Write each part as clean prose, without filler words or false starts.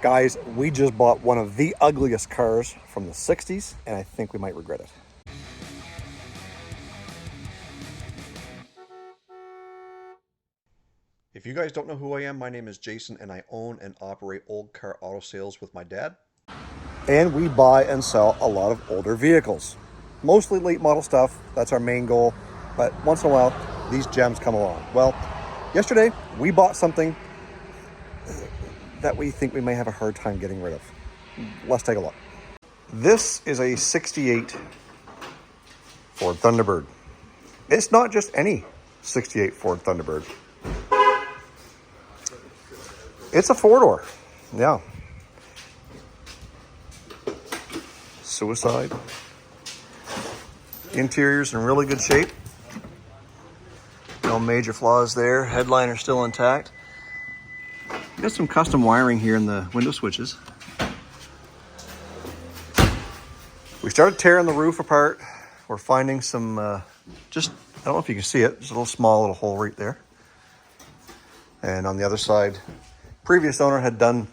Guys, we just bought one of the ugliest cars from the 60s, and I think we might regret it. If you guys don't know who I am, my name is Jason, and I own and operate Olde Carr Auto Sales with my dad. And we buy and sell a lot of older vehicles. Mostly late model stuff, that's our main goal, but once in a while, these gems come along. Well, yesterday, we bought something that we think we may have a hard time getting rid of. Let's take a look. This is a 68 Ford Thunderbird. It's not just any 68 Ford Thunderbird. It's a four-door, yeah. Suicide. Interior's in really good shape. No major flaws there. Headliner's still intact. Got some custom wiring here in the window switches. We started tearing the roof apart. We're finding some, I don't know if you can see it. There's a little small little hole right there. And on the other side, previous owner had done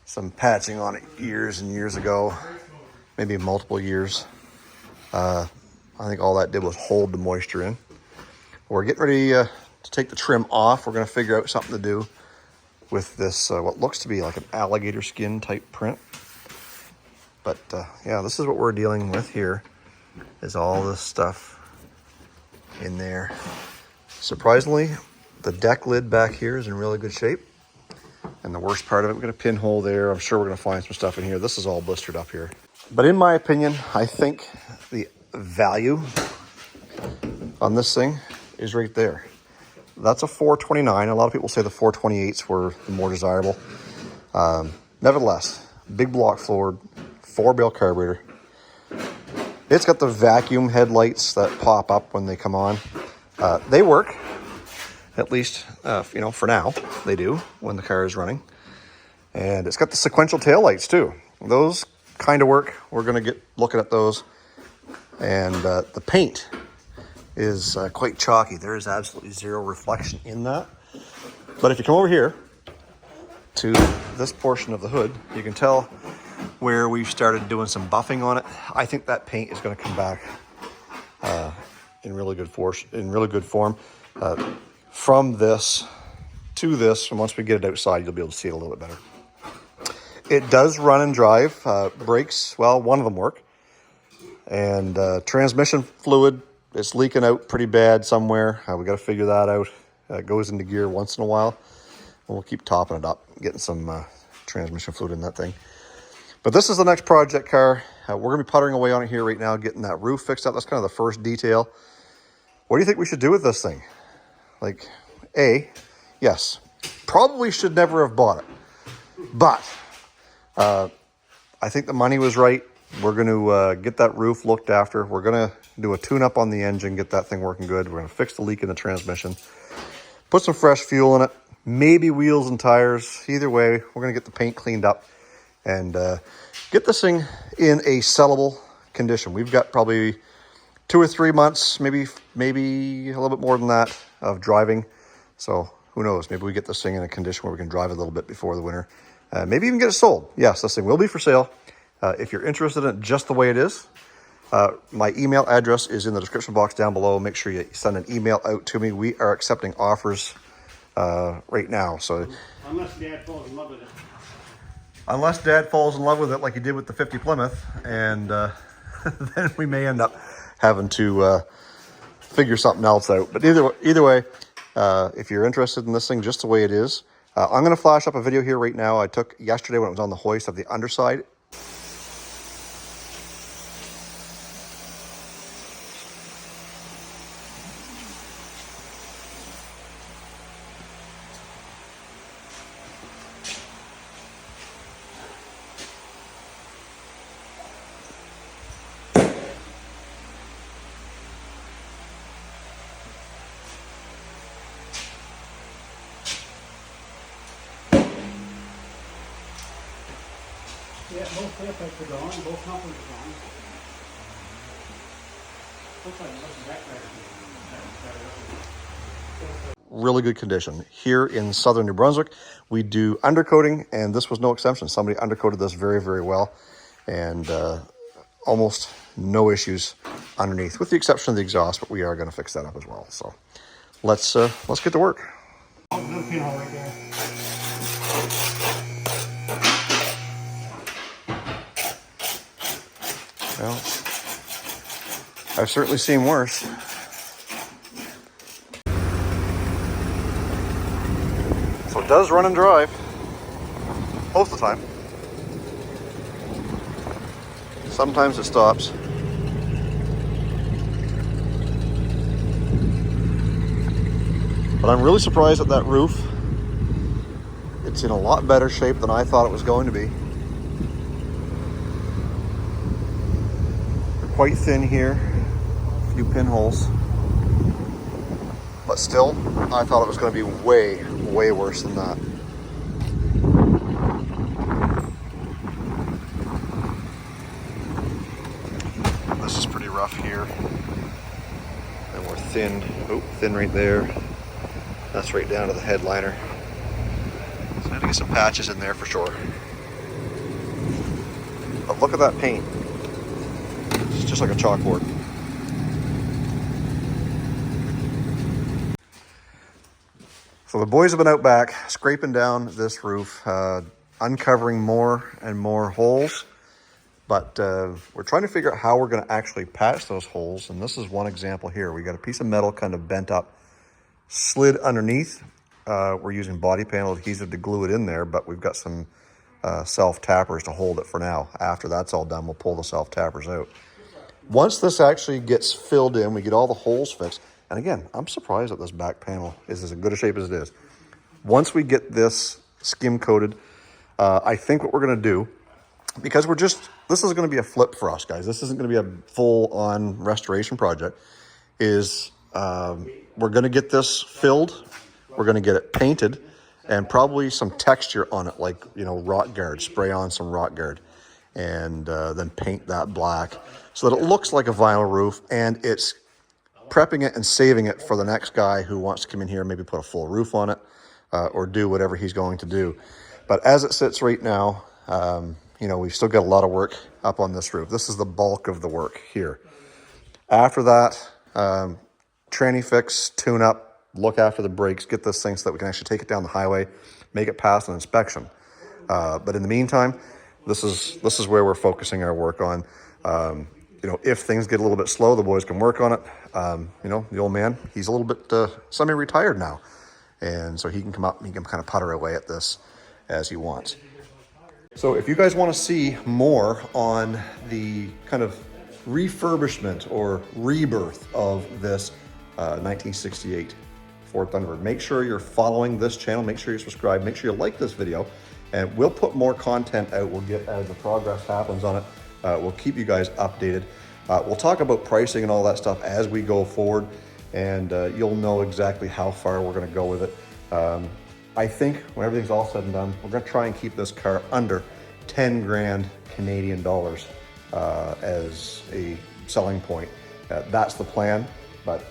some patching on it years and years ago, maybe multiple years. I think all that did was hold the moisture in. We're getting ready to take the trim off. We're going to figure out something to do with this, what looks to be like an alligator skin type print. But yeah, this is what we're dealing with here, is all this stuff in there. Surprisingly, the deck lid back here is in really good shape. And the worst part of it, we've got a pinhole there. I'm sure we're going to find some stuff in here. This is all blistered up here. But in my opinion, I think the value on this thing is right there. That's a 429. A lot of people say the 428s were the more desirable. Nevertheless, big block Ford, 4-barrel carburetor. It's got the vacuum headlights that pop up when they come on. They work, at least, for now. They do when the car is running. And it's got the sequential taillights too. Those kind of work. We're going to get looking at those. And the paint is quite chalky. There is absolutely zero reflection in that. But if you come over here to this portion of the hood, you can tell where we've started doing some buffing on it. I think that paint is going to come back in really good form. From this to this, and once we get it outside, you'll be able to see it a little bit better. It does run and drive. Brakes, well, one of them work. And transmission fluid, it's leaking out pretty bad somewhere. We got to figure that out. It goes into gear once in a while. And we'll keep topping it up, getting some transmission fluid in that thing. But this is the next project car. We're going to be puttering away on it here right now, getting that roof fixed up. That's kind of the first detail. What do you think we should do with this thing? Like, yes, probably should never have bought it. But I think the money was right. We're going to get that roof looked after. We're going to do a tune-up on the engine, get that thing working good. We're going to fix the leak in the transmission, put some fresh fuel in it, maybe wheels and tires. Either way, we're going to get the paint cleaned up and get this thing in a sellable condition. We've got probably 2 or 3 months, maybe a little bit more than that of driving. So who knows? Maybe we get this thing in a condition where we can drive a little bit before the winter. Maybe even get it sold. Yes, this thing will be for sale. If you're interested in it just the way it is, my email address is in the description box down below. Make sure you send an email out to me. We are accepting offers right now. So unless Dad falls in love with it. Unless Dad falls in love with it like he did with the 50 Plymouth, and then we may end up having to figure something else out. But either way, if you're interested in this thing just the way it is, I'm going to flash up a video here right now I took yesterday when it was on the hoist of the underside. Yeah, both tailpipes are gone, both couplers are gone. Looks like it looks back there. really good condition. Here in southern New Brunswick, we do undercoating, and this was no exception. Somebody undercoated this very, very well, and almost no issues underneath, with the exception of the exhaust, but we are going to fix that up as well. So let's get to work. Another pinhole right there. Well, I've certainly seen worse. So it does run and drive most of the time. Sometimes it stops. But I'm really surprised at that roof. It's in a lot better shape than I thought it was going to be. They're quite thin here, a few pinholes. But still, I thought it was going to be way, way worse than that. This is pretty rough here. And we're thin, thin right there. That's right down to the headliner. So I have to get some patches in there for sure. But look at that paint. It's just like a chalkboard. So the boys have been out back scraping down this roof, uncovering more and more holes. But we're trying to figure out how we're going to actually patch those holes. And this is one example here. We got a piece of metal kind of bent up, slid underneath. We're using body panel adhesive to glue it in there, but we've got some self-tappers to hold it for now. After that's all done, we'll pull the self-tappers out. Once this actually gets filled in, we get all the holes fixed. And again, I'm surprised that this back panel is as good a shape as it is. Once we get this skim coated, I think what we're going to do, because this is going to be a flip for us, guys. This isn't going to be a full-on restoration project, is we're going to get this filled. We're going to get it painted and probably some texture on it, like, you know, rock guard, spray on some rock guard, and then paint that black so that it looks like a vinyl roof, and it's prepping it and saving it for the next guy who wants to come in here and maybe put a full roof on it or do whatever he's going to do. But as it sits right now, you know, we've still got a lot of work up on this roof. This is the bulk of the work here. After that, tranny fix, tune up, look after the brakes, get this thing so that we can actually take it down the highway, make it pass an inspection. But in the meantime, this is where we're focusing our work on. You know, if things get a little bit slow, the boys can work on it. You know, the old man, he's a little bit semi-retired now. And so he can come up and he can kind of putter away at this as he wants. So if you guys want to see more on the kind of refurbishment or rebirth of this 1968 Ford Thunderbird, make sure you're following this channel, make sure you're subscribed, make sure you like this video, and we'll put more content out. We'll get, as the progress happens on it, we'll keep you guys updated. We'll talk about pricing and all that stuff as we go forward, and you'll know exactly how far we're going to go with it. I think when everything's all said and done, we're going to try and keep this car under 10 grand Canadian dollars as a selling point. That's the plan, but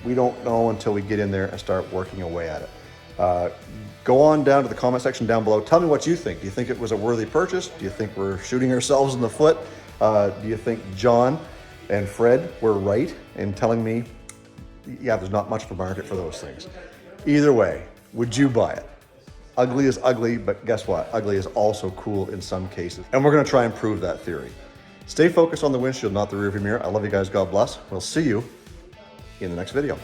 we don't know until we get in there and start working away at it. Go on down to the comment section down below. Tell me what you think. Do you think it was a worthy purchase? Do you think we're shooting ourselves in the foot? Do you think John and Fred were right in telling me, yeah, there's not much of a market for those things? Either way, would you buy it? Ugly is ugly, but guess what? Ugly is also cool in some cases. And we're going to try and prove that theory. Stay focused on the windshield, not the rearview mirror. I love you guys. God bless. We'll see you in the next video.